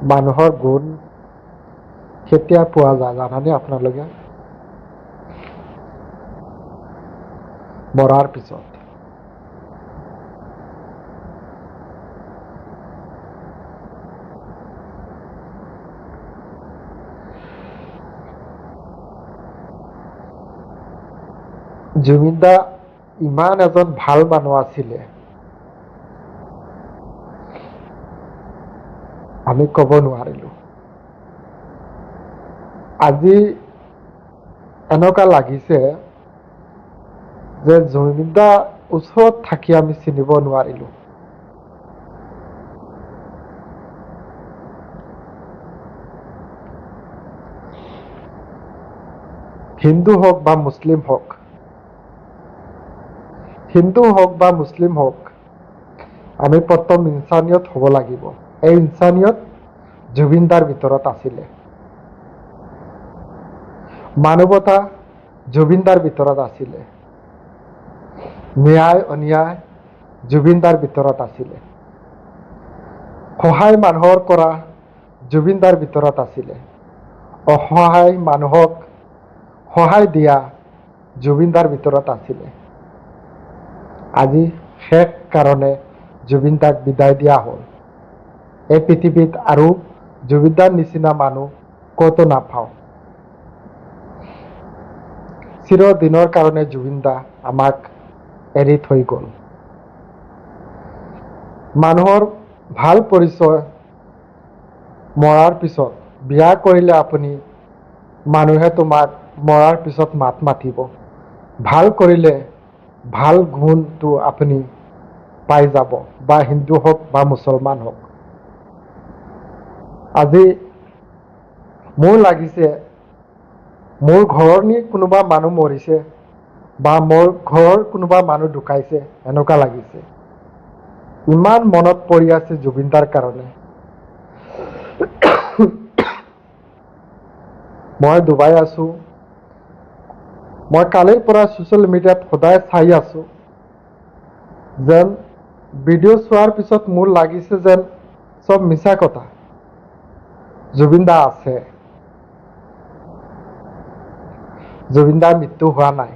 মানুহৰ গুণ কেতিয়া পোৱা যায় জানানে আপোনালোকে? মৰাৰ পিছত। জুবিন দা ইমান এজন ভাল মানুহ আছিলে, আমি ক'ব নোৱাৰিলো। আজি এনেকুৱা লাগিছে যে জুবিন দা ওচৰত থাকি আমি চিনিব নোৱাৰিলো। হিন্দু হওক বা মুছলিম হওক, আমি প্ৰথম ইনচানিয়ত হ'ব লাগিব। এই ইনচানিয়ত জুবিন দাৰ ভিতৰত আছিলে। মানৱতা জুবিন দাৰ ভিতৰত আছিলে। ন্যায় অন্যায় জুবিন দাৰ ভিতৰত আছিলে। সহায় মানুহৰ কৰা জুবিন দাৰ ভিতৰত আছিলে। অসহায় মানুহক সহায় দিয়া জুবিন দাৰ ভিতৰত আছিলে। আজি শেষ কাৰণে জুবিন দাক বিদায় দিয়া হ'ল। এই পৃথিৱীত আৰু জুবিন দাৰ নিচিনা মানুহ ক'তো নাপাওঁ। চিৰদিনৰ কাৰণে জুবিন দা আমাক এৰি থৈ গ'ল। মানুহৰ ভাল পৰিচয় মৰাৰ পিছত। বিয়া কৰিলে আপুনি, মানুহে তোমাক মৰাৰ পিছত মাত মাতিব। ভাল কৰিলে ভাল গুণটো আপুনি পাই যাব, বা হিন্দু হওক বা মুছলমান হওক। আজি মোৰ লাগিছে মোৰ ঘৰৰ কোনোবা মানুহ মৰিছে বা মোৰ ঘৰৰ কোনোবা মানুহ ঢুকাইছে, এনেকুৱা লাগিছে। ইমান মনত পৰি আছে জুবিন দাৰ কাৰণে। মই ডুবাই আছো। মই কালিৰ পৰা ছ'চিয়েল মিডিয়াত সদায় চাই আছো, যেন ভিডিঅ' চোৱাৰ পিছত মোৰ লাগিছে যেন চব মিছা কথা। জুবিন দা আছে, জুবিন দাৰ মৃত্যু হোৱা নাই।